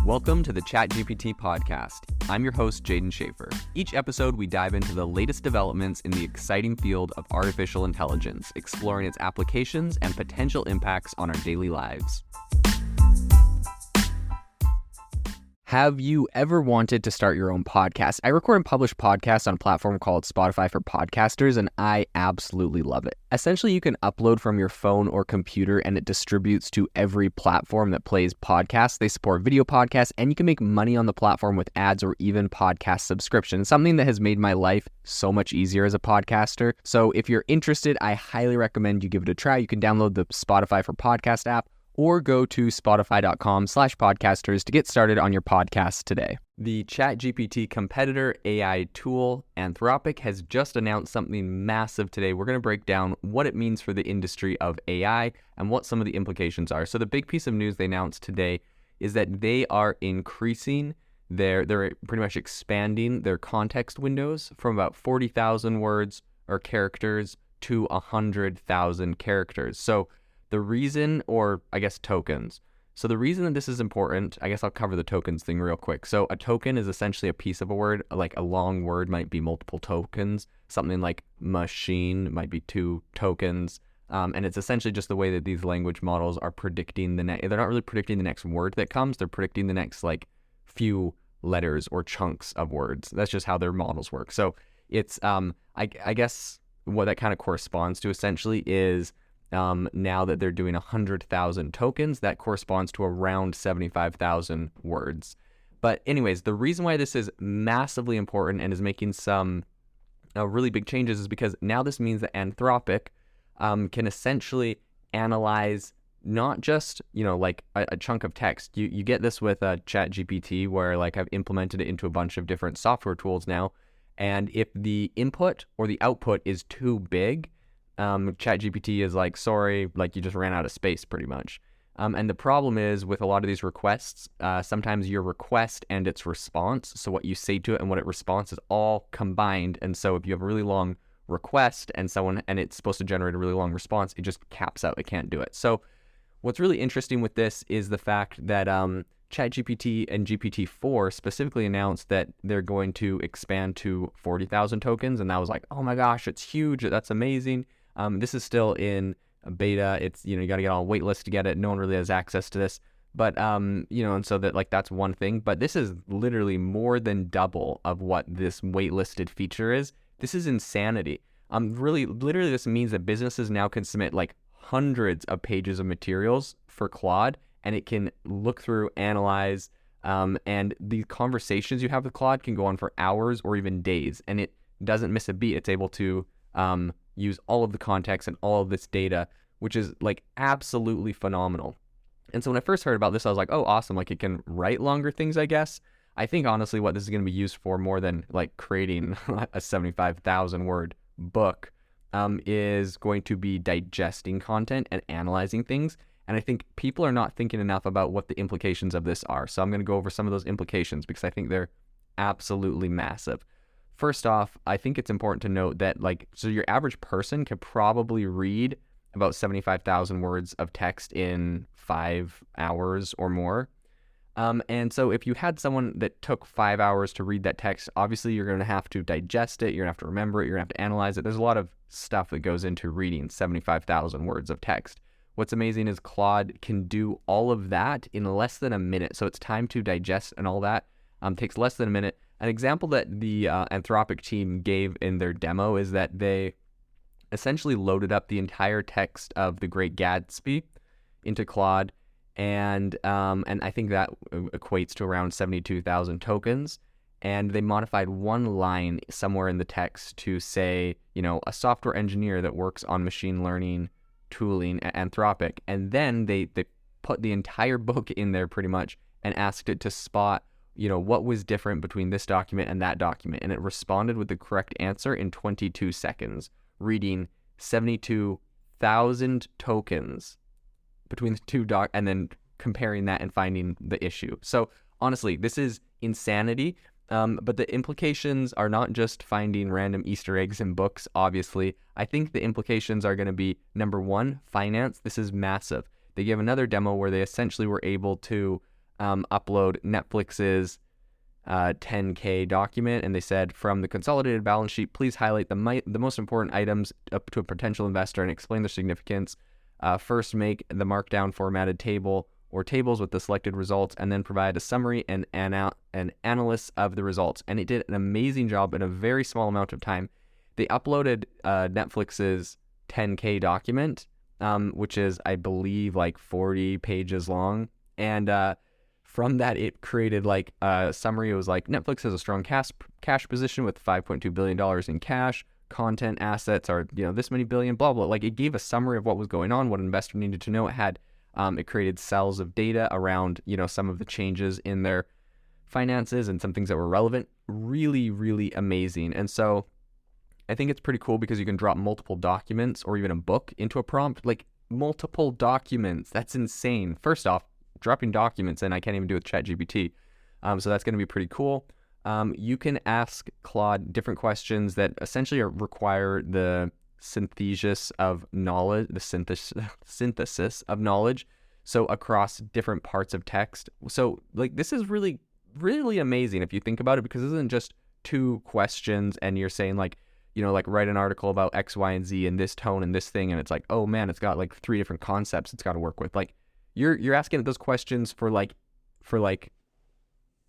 Welcome to the ChatGPT podcast. I'm your host, Jaden Schaefer. Each episode, we dive into the latest developments in the exciting field of artificial intelligence, exploring its applications and potential impacts on our daily lives. Have you ever wanted to start your own podcast? I record and publish podcasts on a platform called Spotify for Podcasters, and I absolutely love it. Essentially, you can upload from your phone or computer, and it distributes to every platform that plays podcasts. They support video podcasts, and you can make money on the platform with ads or even podcast subscriptions, something that has made my life so much easier as a podcaster. So if you're interested, I highly recommend you give it a try. You can download the Spotify for Podcast app, or go to spotify.com/podcasters to get started on your podcast today. The ChatGPT competitor AI tool, Anthropic, has just announced something massive today. We're going to break down what it means for the industry of AI and what some of the implications are. So the big piece of news they announced today is that they are increasing they're pretty much expanding their context windows from about 40,000 words or characters to 100,000 characters. So the reason, or I guess tokens. So the reason that this is important, I guess I'll cover the tokens thing real quick. So a token is essentially a piece of a word, like a long word might be multiple tokens. Something like machine might be 2 tokens. And it's essentially just the way that these language models are predicting they're not really predicting the next word that comes, they're predicting the next like few letters or chunks of words. That's just how their models work. So it's, I guess what that kind of corresponds to essentially is now that they're doing 100,000 tokens, that corresponds to around 75,000 words. But anyways, the reason why this is massively important and is making some really big changes is because now this means that Anthropic can essentially analyze not just, like a chunk of text. You get this with ChatGPT, where like I've implemented it into a bunch of different software tools now. And if the input or the output is too big, ChatGPT is like, sorry, like you just ran out of space pretty much. And the problem is with a lot of these requests, sometimes your request and its response, so what you say to it and what it responds, is all combined. And so if you have a really long request and it's supposed to generate a really long response, it just caps out. It can't do it. So what's really interesting with this is the fact that ChatGPT and GPT-4 specifically announced that they're going to expand to 40,000 tokens. And that was like, oh my gosh, it's huge. That's amazing. This is still in beta. It's, you got to get on a wait list to get it. No one really has access to this. But, and so that like, that's one thing. But this is literally more than double of what this waitlisted feature is. This is insanity. Literally, this means that businesses now can submit like hundreds of pages of materials for Claude, and it can look through, analyze, and the conversations you have with Claude can go on for hours or even days, and it doesn't miss a beat. It's able to use all of the context and all of this data, which is like absolutely phenomenal. And so when I first heard about this, I was like, oh, awesome. Like it can write longer things, I guess. I think honestly what this is going to be used for more than like creating a 75,000 word book is going to be digesting content and analyzing things. And I think people are not thinking enough about what the implications of this are. So I'm going to go over some of those implications because I think they're absolutely massive. First off, I think it's important to note that so your average person could probably read about 75,000 words of text in 5 hours or more. And so if you had someone that took 5 hours to read that text, obviously you're going to have to digest it. You're going to have to remember it. You're going to have to analyze it. There's a lot of stuff that goes into reading 75,000 words of text. What's amazing is Claude can do all of that in less than a minute. So its time to digest and all that takes less than a minute. An example that the Anthropic team gave in their demo is that they essentially loaded up the entire text of The Great Gatsby into Claude, and I think that equates to around 72,000 tokens. And they modified one line somewhere in the text to say, a software engineer that works on machine learning tooling at Anthropic, and then they put the entire book in there pretty much and asked it to spot what was different between this document and that document, and it responded with the correct answer in 22 seconds, reading 72,000 tokens between the two and then comparing that and finding the issue. So honestly, this is insanity. But the implications are not just finding random Easter eggs in books, obviously. I think the implications are going to be, number one, finance. This is massive. They gave another demo where they essentially were able to upload Netflix's 10K document, and they said, from the consolidated balance sheet, please highlight the most important items up to a potential investor and explain their significance. First, make the markdown formatted table or tables with the selected results, and then provide a summary and an analysis of the results. And it did an amazing job in a very small amount of time. They uploaded Netflix's 10K document, which is, I believe, like 40 pages long, and from that, it created like a summary. It was like, Netflix has a strong cash position with $5.2 billion in cash. Content assets are, this many billion, blah, blah. Like, it gave a summary of what was going on, what an investor needed to know. It had, it created cells of data around, some of the changes in their finances and some things that were relevant. Really, really amazing. And so I think it's pretty cool because you can drop multiple documents or even a book into a prompt, like multiple documents. That's insane. First off, dropping documents in, I can't even do with ChatGPT. So that's going to be pretty cool. You can ask Claude different questions that essentially require the synthesis of knowledge, the synthesis of knowledge. So across different parts of text. So like, this is really, really amazing if you think about it, because it isn't just two questions and you're saying like, like write an article about X, Y, and Z in this tone and this thing. And it's like, oh man, it's got like 3 different concepts it's got to work with. Like, You're asking those questions for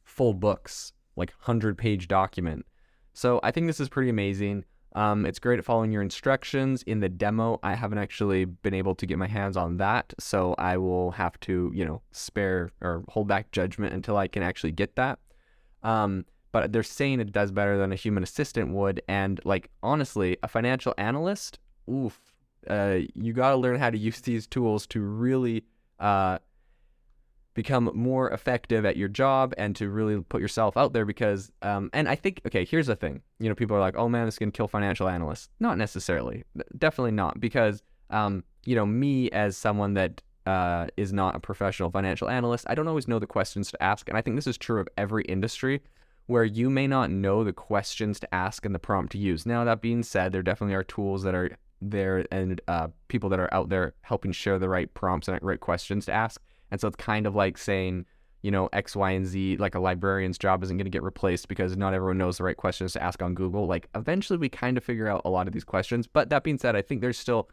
full books, like 100-page document. So I think this is pretty amazing. It's great at following your instructions. In the demo, I haven't actually been able to get my hands on that, so I will have to, spare or hold back judgment until I can actually get that. But they're saying it does better than a human assistant would, and like, honestly, a financial analyst, you got to learn how to use these tools to really become more effective at your job and to really put yourself out there, because and I think, okay, here's the thing, people are like, oh man, this is gonna kill financial analysts. Not necessarily, definitely not, because me as someone that is not a professional financial analyst, I don't always know the questions to ask. And I think this is true of every industry, where you may not know the questions to ask and the prompt to use. Now, that being said, there definitely are tools that are there and people that are out there helping share the right prompts and right questions to ask. And so it's kind of like saying, X, Y, and Z, like a librarian's job isn't going to get replaced because not everyone knows the right questions to ask on Google. Like, eventually we kind of figure out a lot of these questions. But that being said, I think there's still,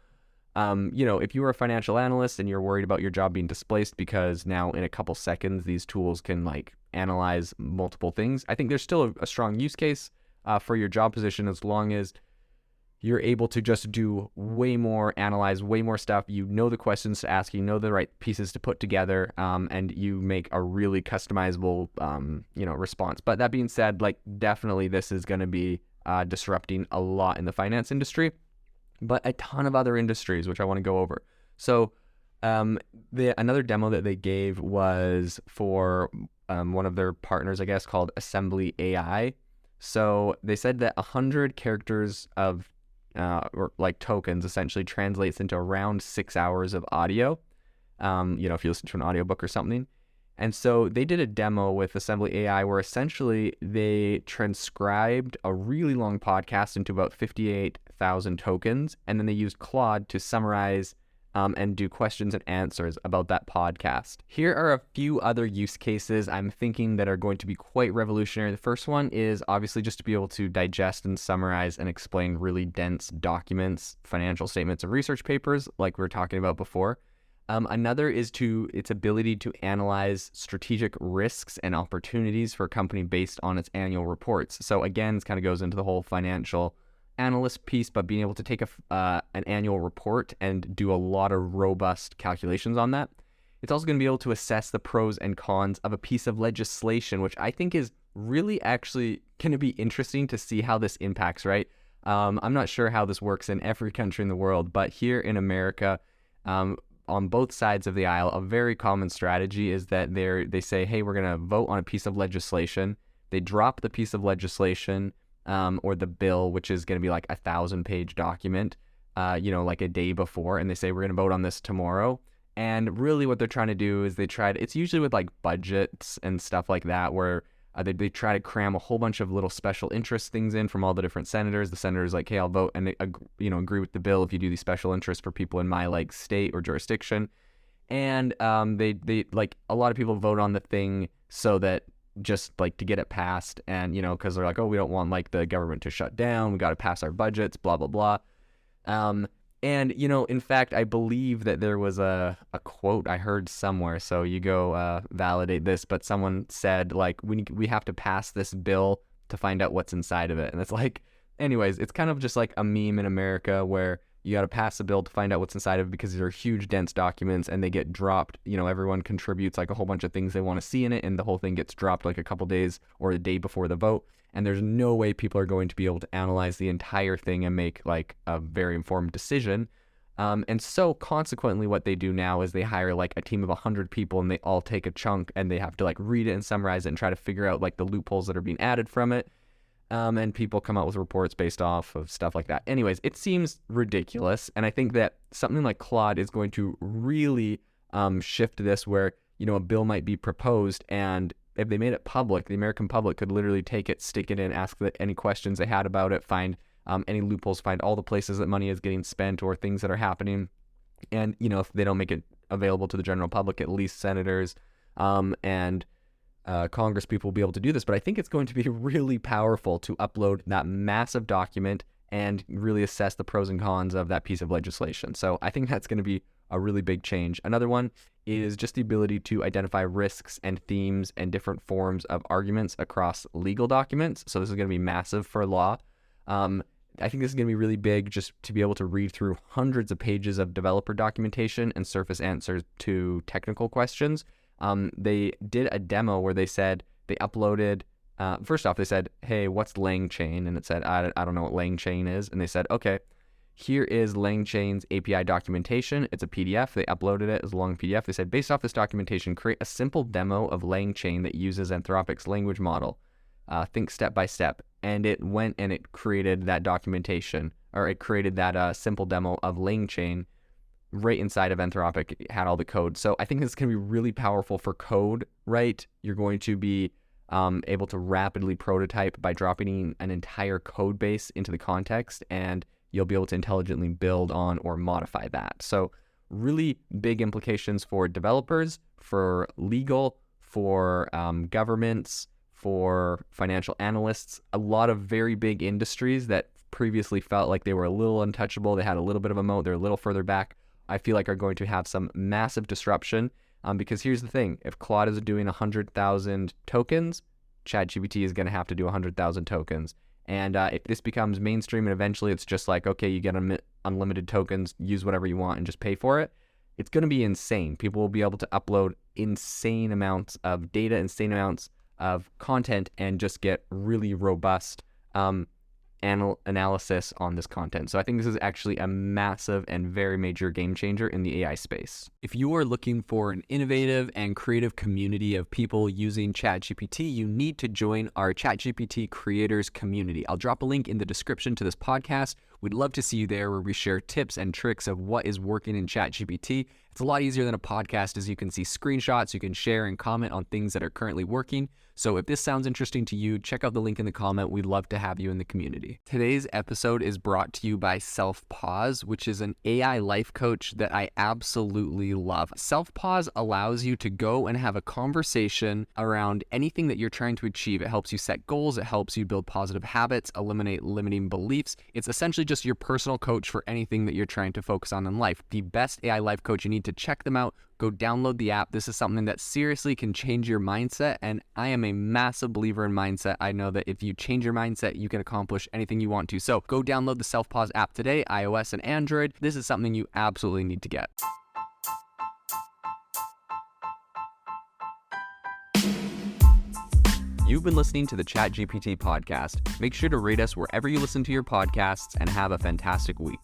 if you were a financial analyst and you're worried about your job being displaced because now in a couple seconds these tools can like analyze multiple things, I think there's still a strong use case for your job position, as long as you're able to just do way more, analyze way more stuff. You know the questions to ask, you know the right pieces to put together, and you make a really customizable, response. But that being said, like, definitely this is going to be disrupting a lot in the finance industry, but a ton of other industries, which I want to go over. So another demo that they gave was for one of their partners, I guess, called Assembly AI. So they said that 100 characters of or like tokens essentially translates into around 6 hours of audio, if you listen to an audiobook or something. And so they did a demo with Assembly AI where essentially they transcribed a really long podcast into about 58,000 tokens, and then they used Claude to summarize and do questions and answers about that podcast. Here are a few other use cases I'm thinking that are going to be quite revolutionary. The first one is obviously just to be able to digest and summarize and explain really dense documents, financial statements, and research papers like we were talking about before. Another is its ability to analyze strategic risks and opportunities for a company based on its annual reports. So again, this kind of goes into the whole financial analyst piece, but being able to take an annual report and do a lot of robust calculations on that. It's also going to be able to assess the pros and cons of a piece of legislation, which I think is really actually going to be interesting to see how this impacts, right? I'm not sure how this works in every country in the world, but here in America, on both sides of the aisle, a very common strategy is that they say, hey, we're going to vote on a piece of legislation. They drop the piece of legislation or the bill, which is going to be like 1,000-page document, like a day before, and they say, we're going to vote on this tomorrow. And really what they're trying to do is it's usually with like budgets and stuff like that, where they try to cram a whole bunch of little special interest things in from all the different senators. The senator's like, hey, I'll vote and agree with the bill if you do these special interests for people in my like state or jurisdiction. And they like a lot of people vote on the thing so that just like to get it passed, and because they're like, oh, we don't want like the government to shut down, we got to pass our budgets, blah blah blah. And in fact, I believe that there was a quote I heard somewhere, so you go validate this, but someone said like we have to pass this bill to find out what's inside of it. And it's like, anyways, it's kind of just like a meme in America where you got to pass a bill to find out what's inside of it because these are huge, dense documents and they get dropped. Everyone contributes like a whole bunch of things they want to see in it, and the whole thing gets dropped like a couple days or a day before the vote. And there's no way people are going to be able to analyze the entire thing and make like a very informed decision. And so consequently, what they do now is they hire like a team of 100 people, and they all take a chunk and they have to like read it and summarize it and try to figure out like the loopholes that are being added from it. And people come out with reports based off of stuff like that. Anyways, it seems ridiculous. And I think that something like Claude is going to really shift this where, a bill might be proposed, and if they made it public, the American public could literally take it, stick it in, ask any questions they had about it, find any loopholes, find all the places that money is getting spent or things that are happening. And, if they don't make it available to the general public, at least senators and Congress people will be able to do this. But I think it's going to be really powerful to upload that massive document and really assess the pros and cons of that piece of legislation. So I think that's going to be a really big change. Another one is just the ability to identify risks and themes and different forms of arguments across legal documents. So this is going to be massive for law. I think this is going to be really big, just to be able to read through hundreds of pages of developer documentation and surface answers to technical questions. They did a demo where they said they uploaded, first off, they said, hey, what's LangChain? And it said, I don't know what LangChain is. And they said, okay, here is LangChain's API documentation. It's a PDF. They uploaded it as a long PDF. They said, based off this documentation, create a simple demo of LangChain that uses Anthropic's language model. Think step by step. And it went and it created that documentation, or it created that simple demo of LangChain right inside of Anthropic. It had all the code. So I think this is going to be really powerful for code, right? You're going to be able to rapidly prototype by dropping an entire code base into the context, and you'll be able to intelligently build on or modify that. So really big implications for developers, for legal, for governments, for financial analysts, a lot of very big industries that previously felt like they were a little untouchable. They had a little bit of a moat. They're a little further back. I feel like are going to have some massive disruption because here's the thing. If Claude is doing 100,000 tokens, ChatGPT is going to have to do 100,000 tokens. And if this becomes mainstream and eventually it's just like, okay, you get unlimited tokens, use whatever you want and just pay for it, it's going to be insane. People will be able to upload insane amounts of data, insane amounts of content, and just get really robust analysis on this content. So I think this is actually a massive and very major game changer in the AI space. If you are looking for an innovative and creative community of people using ChatGPT, you need to join our ChatGPT creators community. I'll drop a link in the description to this podcast. We'd love to see you there, where we share tips and tricks of what is working in ChatGPT. It's a lot easier than a podcast, as you can see screenshots, you can share and comment on things that are currently working. So if this sounds interesting to you, check out the link in the comment. We'd love to have you in the community. Today's episode is brought to you by Self-Pause, which is an AI life coach that I absolutely love. Self-Pause allows you to go and have a conversation around anything that you're trying to achieve. It helps you set goals. It helps you build positive habits, eliminate limiting beliefs. It's essentially just your personal coach for anything that you're trying to focus on in life. The best AI life coach. You need to check them out. Go download the app. This is something that seriously can change your mindset, and I am a massive believer in mindset. I know that if you change your mindset, you can accomplish anything you want to. So go download the Self-Pause app today, iOS and Android. This is something you absolutely need to get. You've been listening to the ChatGPT podcast. Make sure to rate us wherever you listen to your podcasts, and have a fantastic week.